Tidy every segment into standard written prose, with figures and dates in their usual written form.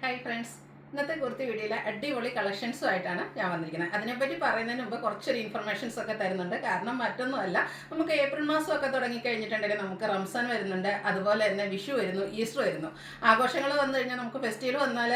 Hi friends, ഇന്നത്തെ കുർത്തി വീഡിയോയിൽ അടിപൊളി കളക്ഷൻസുമായിട്ടാണ് ഞാൻ വന്നിരിക്കുന്നത്. അതിനെപ്പറ്റി പറയുന്നതിന് മുമ്പ് കുറച്ചൊരു ഇൻഫർമേഷൻസ് ഒക്കെ തരുന്നുണ്ട്. കാരണം മറ്റൊന്നുമല്ല, നമുക്ക് ഏപ്രിൽ മാസമൊക്കെ തുടങ്ങിക്കഴിഞ്ഞിട്ടുണ്ടെങ്കിൽ നമുക്ക് റംസാൻ വരുന്നുണ്ട്, അതുപോലെ തന്നെ വിഷു വരുന്നു, ഈസ്റ്റർ വരുന്നു. ആഘോഷങ്ങൾ വന്നു കഴിഞ്ഞാൽ നമുക്ക് ഫെസ്റ്റിവൽ വന്നാൽ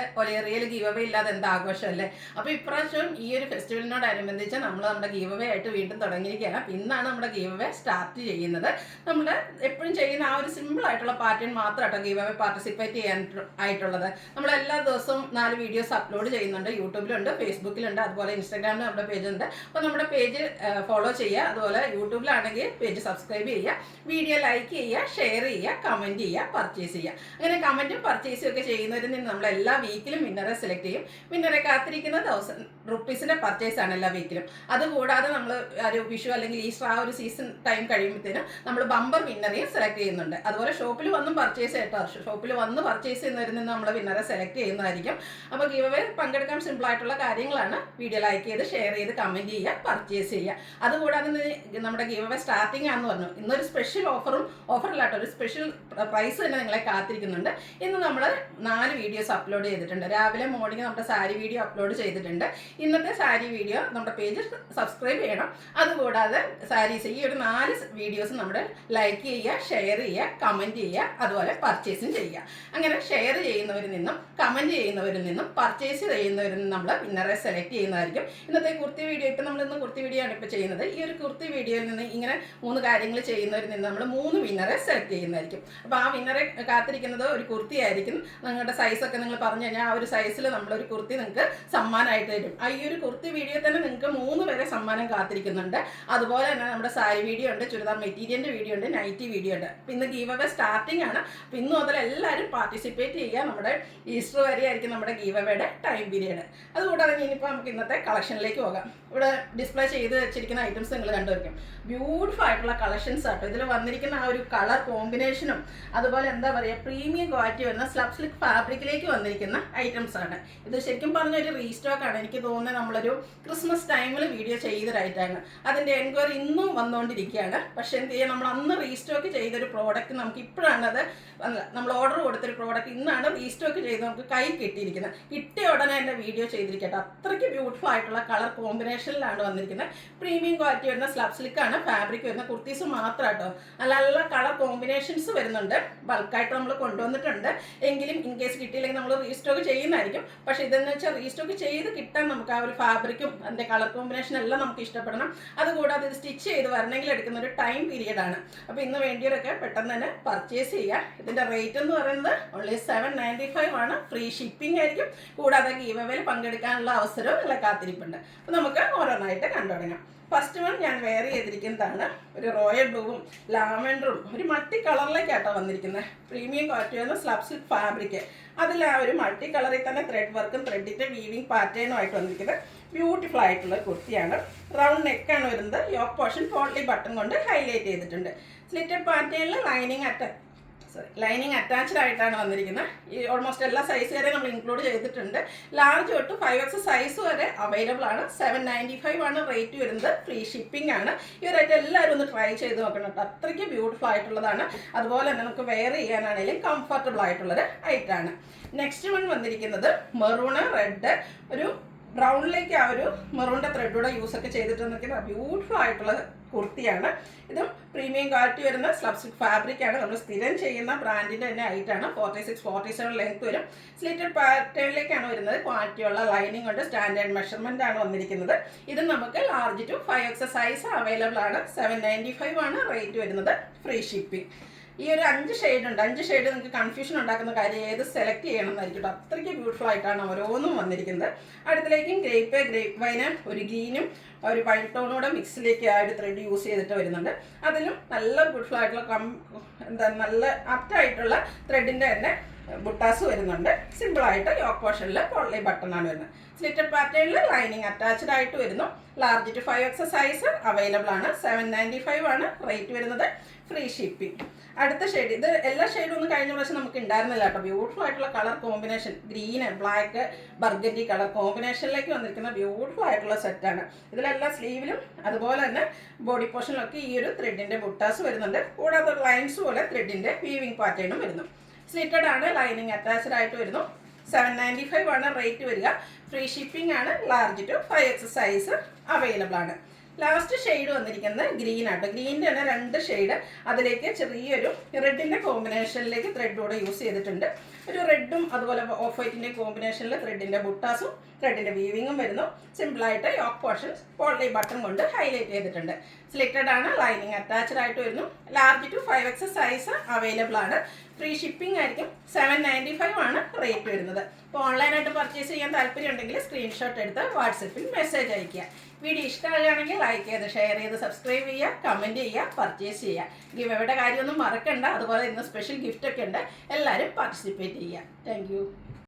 റിയൽ ഗീവ് അവേ ഇല്ലാതെ എന്താ ആഘോഷമല്ലേ. അപ്പോൾ ഇപ്രാവശ്യം ഈ ഒരു ഫെസ്റ്റിവലിനോടനുബന്ധിച്ച് നമ്മൾ നമ്മുടെ ഗീവ് അവേ ആയിട്ട് വീണ്ടും തുടങ്ങിയിരിക്കുകയാണ്. ഇന്നാണ് നമ്മുടെ ഗീവ് അവേ സ്റ്റാർട്ട് ചെയ്യുന്നത്. നമ്മൾ എപ്പോഴും ചെയ്യുന്ന ആ ഒരു സിമ്പിൾ ആയിട്ടുള്ള പാറ്റേൺ മാത്രമാട്ടോ ഗീവ് അവേ പാർട്ടിസിപ്പേറ്റ് ചെയ്യാൻ ആയിട്ടുള്ളത്. നമ്മൾ എല്ലാ ദിവസവും 4 വീഡിയോസ് അപ്ലോഡ് ചെയ്യുന്നുണ്ട്. യൂട്യൂബിലുണ്ട്, ഫേസ്ബുക്കിലുണ്ട്, അതുപോലെ ഇൻസ്റ്റാഗ്രാമിൽ നമ്മുടെ പേജ് ഉണ്ട്. അപ്പോൾ നമ്മുടെ പേജ് ഫോളോ ചെയ്യുക. അതുപോലെ യൂട്യൂബിലാണെങ്കിൽ പേജ് സബ്സ്ക്രൈബ് ചെയ്യുക, വീഡിയോ ലൈക്ക് ചെയ്യുക, ഷെയർ ചെയ്യുക, കമൻറ്റ് ചെയ്യുക, പർച്ചേസ് ചെയ്യുക. അങ്ങനെ കമൻറ്റും പർച്ചേസും ഒക്കെ ചെയ്യുന്നവരിൽ നിന്ന് നമ്മൾ എല്ലാ വീക്കിലും വിന്നറെ സെലക്ട് ചെയ്യും. വിന്നറെ കാത്തിരിക്കുന്ന 1000 റുപ്പീസിൻ്റെ പർച്ചേസാണ് എല്ലാ വീക്കിലും. അതുകൂടാതെ നമ്മൾ ഒരു വിഷു അല്ലെങ്കിൽ ഈസ്റ്റർ ആ ഒരു സീസൺ ടൈം കഴിയുമ്പോഴത്തേനും നമ്മൾ ബമ്പർ വിന്നറെയും സെലക്ട് ചെയ്യുന്നുണ്ട്. അതുപോലെ ഷോപ്പിൽ വന്നും പർച്ചേസ് ചെയ്യട്ടോ, ഷോപ്പിൽ വന്ന് പർച്ചേസ് ചെയ്യുന്നവരിൽ നിന്ന് നമ്മൾ വിന്നറെ സെലക്ട് ചെയ്യുന്നതായിരിക്കും. അപ്പോൾ ഗീവ് അവേ പങ്കെടുക്കാൻ സിമ്പിൾ ആയിട്ടുള്ള കാര്യങ്ങളാണ്. വീഡിയോ ലൈക്ക് ചെയ്ത് ഷെയർ ചെയ്ത് കമൻറ്റ് ചെയ്യുക, പർച്ചേസ് ചെയ്യുക. അതുകൂടാതെ നമ്മുടെ ഗീവ് അവേ സ്റ്റാർട്ടിംഗ് ആണെന്ന് പറഞ്ഞു. ഇന്നൊരു സ്പെഷ്യൽ ഓഫറിലാട്ടോ, ഒരു സ്പെഷ്യൽ പ്രൈസ് തന്നെ നിങ്ങളെ കാത്തിരിക്കുന്നുണ്ട്. ഇന്ന് നമ്മൾ 4 വീഡിയോസ് അപ്ലോഡ് ചെയ്തിട്ടുണ്ട്. രാവിലെ മോർണിംഗ് നമ്മുടെ സാരി വീഡിയോ അപ്ലോഡ് ചെയ്തിട്ടുണ്ട്. ഇന്നത്തെ സാരി വീഡിയോ നമ്മുടെ പേജ് സബ്സ്ക്രൈബ് ചെയ്യണം. അതുകൂടാതെ സാരീസ് ഈ ഒരു 4 വീഡിയോസ് നമ്മുടെ ലൈക്ക് ചെയ്യുക, ഷെയർ ചെയ്യുക, കമൻറ്റ് ചെയ്യുക, അതുപോലെ പർച്ചേസും ചെയ്യുക. അങ്ങനെ ഷെയർ ചെയ്യുന്നവരിൽ നിന്നും കമൻറ്റ് ചെയ്യുന്നവരിൽ നിന്നും പർച്ചേസ് ചെയ്യുന്നവരിൽ നിന്നും നമ്മൾ വിന്നറെ സെലക്ട് ചെയ്യുന്നതായിരിക്കും. ഇന്നത്തെ കുർത്തി വീഡിയോ ഇപ്പം നമ്മളിന്ന് കുർത്തി വീഡിയോ ആണ് ഇപ്പോൾ ചെയ്യുന്നത്. ഈ ഒരു കുർത്തി വീഡിയോയിൽ നിന്ന് ഇങ്ങനെ 3 കാര്യങ്ങൾ ചെയ്യുന്നവരിൽ നിന്ന് നമ്മൾ 3 വിന്നറെ സെലക്ട് ചെയ്യുന്നതായിരിക്കും. അപ്പോൾ ആ വിന്നറെ കാത്തിരിക്കുന്നത് ഒരു കുർത്തി ആയിരിക്കും. നിങ്ങളുടെ സൈസൊക്കെ നിങ്ങൾ പറഞ്ഞു കഴിഞ്ഞാൽ ആ ഒരു സൈസിൽ നമ്മളൊരു കുർത്തി നിങ്ങൾക്ക് സമ്മാനമായിട്ട് തരും. ഈ ഒരു കുർത്തി വീഡിയോ തന്നെ നിങ്ങൾക്ക് 3 പേരെ സമ്മാനം കാത്തിരിക്കുന്നുണ്ട്. അതുപോലെ തന്നെ നമ്മുടെ സാരി വീഡിയോ ഉണ്ട്, ചുരിദാർ മെറ്റീരിയലിൻ്റെ വീഡിയോ ഉണ്ട്, നൈറ്റി വീഡിയോ ഉണ്ട്. അപ്പോൾ ഇന്ന് ഗീവ് അവേ സ്റ്റാർട്ടിംഗ് ആണ്. അപ്പോൾ ഇന്ന് മുതൽ എല്ലാവരും പാർട്ടിസിപ്പേറ്റ് ചെയ്യുക. നമ്മുടെ ഈസ്റ്റർ വരെ ആയിരിക്കും നമ്മുടെ ഗീവ് അവയുടെ ടൈം പീരീഡ്. അതുകൂടാതെ ഇനിയിപ്പോൾ നമുക്ക് ഇന്നത്തെ കളക്ഷനിലേക്ക് പോകാം. ഇവിടെ ഡിസ്പ്ലേ ചെയ്ത് വെച്ചിരിക്കുന്ന ഐറ്റംസ് നിങ്ങൾ കണ്ടുവയ്ക്കും. ബ്യൂട്ടിഫുൾ ആയിട്ടുള്ള കളക്ഷൻസ് ആട്ടോ. ഇതിൽ വന്നിരിക്കുന്ന ആ ഒരു കളർ കോമ്പിനേഷനും അതുപോലെ എന്താ പറയുക, പ്രീമിയം ക്വാളിറ്റി വരുന്ന സ്ലബ് സിൽക്ക് ഫാബ്രിക്കിലേക്ക് വന്നിരിക്കുന്ന ഐറ്റംസ് ആണ്. ഇത് ശരിക്കും പറഞ്ഞ ഒരു റീസ്റ്റോക്ക് ആണ്. എനിക്ക് തോന്നുന്നത് നമ്മളൊരു ക്രിസ്മസ് ടൈമിൽ വീഡിയോ ചെയ്തൊരായിട്ടാണ്. അതിൻ്റെ എൻക്വയറി ഇന്നും വന്നുകൊണ്ടിരിക്കുകയാണ്. പക്ഷേ എന്ത് ചെയ്യുക, നമ്മൾ അന്ന് റീസ്റ്റോക്ക് ചെയ്തൊരു പ്രോഡക്റ്റ് നമുക്ക് ഇപ്പോഴാണ് അത് നമ്മൾ ഓർഡർ കൊടുത്തൊരു പ്രോഡക്റ്റ് ഇന്നാണ് റീസ്റ്റോക്ക് ചെയ്ത് നമുക്ക് കൈ കിട്ടിയിരിക്കുന്നത്. കിട്ടിയ ഉടനെ തന്നെ വീഡിയോ ചെയ്തിരിക്കട്ടെ. അത്രയ്ക്ക് ബ്യൂട്ടിഫുൾ ആയിട്ടുള്ള കളർ കോമ്പിനേഷനിലാണ് വന്നിരിക്കുന്നത്. പ്രീമിയം ക്വാളിറ്റി വരുന്ന സ്ലബ് സിൽക്കാണ് ഫാബ്രിക് വരുന്ന കുർത്തീസ് മാത്രം കേട്ടോ. നല്ല നല്ല കളർ കോമ്പിനേഷൻസ് വരുന്നുണ്ട്. ബൾക്കായിട്ട് നമ്മൾ കൊണ്ടുവന്നിട്ടുണ്ട്. എങ്കിലും ഇൻ കേസ് കിട്ടിയില്ലെങ്കിൽ നമ്മൾ റീസ്റ്റോക്ക് ചെയ്യുന്നതായിരിക്കും. പക്ഷേ ഇതെന്ന് വെച്ചാൽ റീസ്റ്റോക്ക് ചെയ്ത് കിട്ടാൻ നമുക്ക് ആ ഒരു ഫാബ്രിക്കും അതിൻ്റെ കളർ കോമ്പിനേഷൻ എല്ലാം നമുക്ക് ഇഷ്ടപ്പെടണം. അതുകൂടാതെ ഇത് സ്റ്റിച്ച് ചെയ്ത് വരണമെങ്കിൽ എടുക്കുന്ന ഒരു ടൈം പീരീഡാണ്. അപ്പോൾ ഇന്ന് വേണ്ടിയവരൊക്കെ പെട്ടെന്ന് തന്നെ പർച്ചേസ് ചെയ്യുക. ഇതിൻ്റെ റേറ്റ് എന്ന് പറയുന്നത് ഓൺലി 795 ആണ്. ഫ്രീ ഷിപ്പിംഗ് ആയിരിക്കും. കൂടാതെ ഗീവ് അവേയിൽ പങ്കെടുക്കാനുള്ള അവസരവും നിങ്ങളെ കാത്തിരിപ്പുണ്ട്. അപ്പോൾ നമുക്ക് ഓരോന്നായിട്ട് കണ്ടു തുടങ്ങാം. ഫസ്റ്റ് വൺ ഞാൻ വെയർ ചെയ്തിരിക്കുന്നതാണ് ഒരു റോയൽ ബ്ലൂവും ലാവൻഡറും ഒരു മൾട്ടി കളറിലേക്കാട്ടോ വന്നിരിക്കുന്നത്. പ്രീമിയം ക്വാളിറ്റി വരുന്ന സ്ലബ് സിൽക്ക് ഫാബ്രിക്. അതിൽ ആ ഒരു മൾട്ടി കളറിൽ തന്നെ ത്രെഡ് വർക്കും ത്രെഡിൻ്റെ വീവിങ് പാറ്റേണും ആയിട്ട് വന്നിരിക്കുന്നത്. ബ്യൂട്ടിഫുൾ ആയിട്ടുള്ള കുർത്തിയാണ്. റൗണ്ട് നെക്കാണ് വരുന്നത്. യോക്ക് പോർഷൻ പോട്ട്ലി ബട്ടൺ കൊണ്ട് ഹൈലൈറ്റ് ചെയ്തിട്ടുണ്ട്. സ്ലിറ്റഡ് പാറ്റേണിൽ ലൈനിങ് അറ്റാച്ച്ഡ് ആയിട്ടാണ് വന്നിരിക്കുന്നത്. ഈ ഓൾമോസ്റ്റ് എല്ലാ സൈസ് വരെ നമ്മൾ ഇൻക്ലൂഡ് ചെയ്തിട്ടുണ്ട്. ലാർജ് തൊട്ട് 5X സൈസ് വരെ അവൈലബിൾ ആണ്. 795 ആണ് റേറ്റ് വരുന്നത്. ഫ്രീ ഷിപ്പിംഗ് ആണ്. ഈ ഒരു ഐറ്റം എല്ലാവരും ഒന്ന് ട്രൈ ചെയ്ത് നോക്കണം കേട്ടോ. അത്രയ്ക്ക് ബ്യൂട്ടിഫുൾ ആയിട്ടുള്ളതാണ്. അതുപോലെ തന്നെ നമുക്ക് വെയർ ചെയ്യാനാണെങ്കിലും കംഫർട്ടബിൾ ആയിട്ടുള്ളൊരു ഐറ്റമാണ്. നെക്സ്റ്റ് വൺ വന്നിരിക്കുന്നത് മെറൂണ് റെഡ് ഒരു ബ്രൗണിലേക്ക് ആ ഒരു മെറൂണിൻ്റെ ത്രെഡൂടെ യൂസൊക്കെ ചെയ്തിട്ട് നിൽക്കുന്ന ബ്യൂട്ടിഫുൾ ആയിട്ടുള്ള കുർത്തിയാണ്. ഇതും പ്രീമിയം ക്വാളിറ്റി വരുന്ന സ്ലബ് സിൽക്ക് ഫാബ്രിക്കാണ്. നമ്മൾ സ്ഥിരം ചെയ്യുന്ന ബ്രാൻഡിൻ്റെ തന്നെ ഐറ്റാണ്. 46-47 ലെങ്ത് വരും. സ്ലിറ്റഡ് പാറ്റേണിലേക്കാണ് വരുന്നത്. ക്വാളിറ്റിയുള്ള ലൈനിങ് കൊണ്ട് സ്റ്റാൻഡേർഡ് മെഷർമെൻ്റ് ആണ് വന്നിരിക്കുന്നത്. ഇത് നമുക്ക് large to 5X size available ആണ്. 795 ആണ് റേറ്റ് വരുന്നത്. Free shipping. ഈ ഒരു 5 ഷെയ്ഡ് ഉണ്ട്. 5 ഷെയ്ഡ് നിങ്ങൾക്ക് കൺഫ്യൂഷൻ ഉണ്ടാക്കുന്ന കാര്യം ഏത് സെലക്ട് ചെയ്യണം എന്നായിരിക്കും. അത്രയ്ക്ക് ബ്യൂട്ടിഫുൾ ആയിട്ടാണ് ഓരോന്നും വന്നിരിക്കുന്നത്. അടുത്തിലേക്കും ഗ്രേപ്പ് വൈന് ഒരു ഗ്രീനും ഒരു വൈറ്റ് ടോണൂടെ മിക്സിലേക്ക് ആ ഒരു ത്രെഡ് യൂസ് ചെയ്തിട്ട് വരുന്നുണ്ട്. അതിലും നല്ല ബ്യൂട്ടിഫുൾ ആയിട്ടുള്ള നല്ല ആപ്റ്റായിട്ടുള്ള ത്രെഡിൻ്റെ തന്നെ ബുട്ടാസ് വരുന്നുണ്ട്. സിമ്പിളായിട്ട് യോക്ക് പോർഷനിൽ പോട്ട്ലി ബട്ടണാണ് വരുന്നത്. സ്ലിറ്റഡ് പാറ്റേണിൽ ലൈനിങ് അറ്റാച്ച്ഡ് ആയിട്ട് വരുന്നു. Large to 5X size available ആണ്. 795 ആണ് റേറ്റ് വരുന്നത്. Free shipping. അടുത്ത ഷെയ്ഡ്, ഇത് എല്ലാ ഷെയ്ഡും ഒന്നും കഴിഞ്ഞ പ്രാവശ്യം നമുക്ക് ഉണ്ടായിരുന്നില്ല കേട്ടോ. ബ്യൂട്ടിഫുൾ ആയിട്ടുള്ള colour combination, green black burgundy colour കോമ്പിനേഷനിലേക്ക് വന്നിരിക്കുന്ന ബ്യൂട്ടിഫുൾ ആയിട്ടുള്ള സെറ്റാണ്. ഇതിലെല്ലാ സ്ലീവിലും അതുപോലെ തന്നെ ബോഡി പോർഷനിലൊക്കെ ഈ ഒരു ത്രെഡിൻ്റെ ബുട്ടാസ് വരുന്നുണ്ട്. കൂടാതെ ലൈൻസ് പോലെ ത്രെഡിൻ്റെ വീവിങ് പാറ്റേണും വരുന്നു. സ്ലിറ്റഡ് ആണ്. ലൈനിങ് അറ്റാച്ച്ഡ് ആയിട്ട് വരുന്നു. 795 ആണ് റേറ്റ് വരിക. ഫ്രീ ഷിപ്പിംഗ് ആണ്. Large to 5X size available ആണ്. ലാസ്റ്റ് ഷെയ്ഡ് വന്നിരിക്കുന്നത് ഗ്രീൻ ആട്ടോ. ഗ്രീനിൻ്റെ തന്നെ 2 ഷെയ്ഡ്, അതിലേക്ക് ചെറിയൊരു റെഡിൻ്റെ കോമ്പിനേഷനിലേക്ക് ത്രെഡ് കൂടെ യൂസ് ചെയ്തിട്ടുണ്ട്. ഒരു റെഡും അതുപോലെ ഓഫ് വൈറ്റിൻ്റെ കോമ്പിനേഷനിൽ ത്രെഡിൻ്റെ ബുട്ടാസും ത്രെഡിൻ്റെ വീവിങ്ങും വരുന്നു. സിമ്പിളായിട്ട് യോക്ക് പോർഷൻസ് പോളി ബട്ടൺ കൊണ്ട് ഹൈലൈറ്റ് ചെയ്തിട്ടുണ്ട്. സ്ലിറ്റഡ് ആണ്, ലൈനിങ് അറ്റാച്ച്ഡ് ആയിട്ട് വരുന്നു. Large to 5X size available ആണ്. ഫ്രീ ഷിപ്പിംഗ് ആയിരിക്കും. 795 ആണ് റേറ്റ് വരുന്നത്. അപ്പോൾ ഓൺലൈനായിട്ട് പർച്ചേസ് ചെയ്യാൻ താല്പര്യം ഉണ്ടെങ്കിൽ സ്ക്രീൻഷോട്ട് എടുത്ത് വാട്സപ്പിൽ മെസ്സേജ് അയയ്ക്കുക. വീഡിയോ ഇഷ്ടമാകുകയാണെങ്കിൽ ലൈക്ക് ചെയ്ത് ഷെയർ ചെയ്ത് സബ്സ്ക്രൈബ് ചെയ്യുക, കമൻറ്റ് ചെയ്യുക, പർച്ചേസ് ചെയ്യുക. ഗിവ് അവയുടെ കാര്യമൊന്നും മറക്കണ്ട. അതുപോലെ ഇന്ന് സ്പെഷ്യൽ ഗിഫ്റ്റ് ഒക്കെ ഉണ്ട്. എല്ലാവരും പാർട്ടിസിപ്പേറ്റ് ചെയ്യുക. താങ്ക്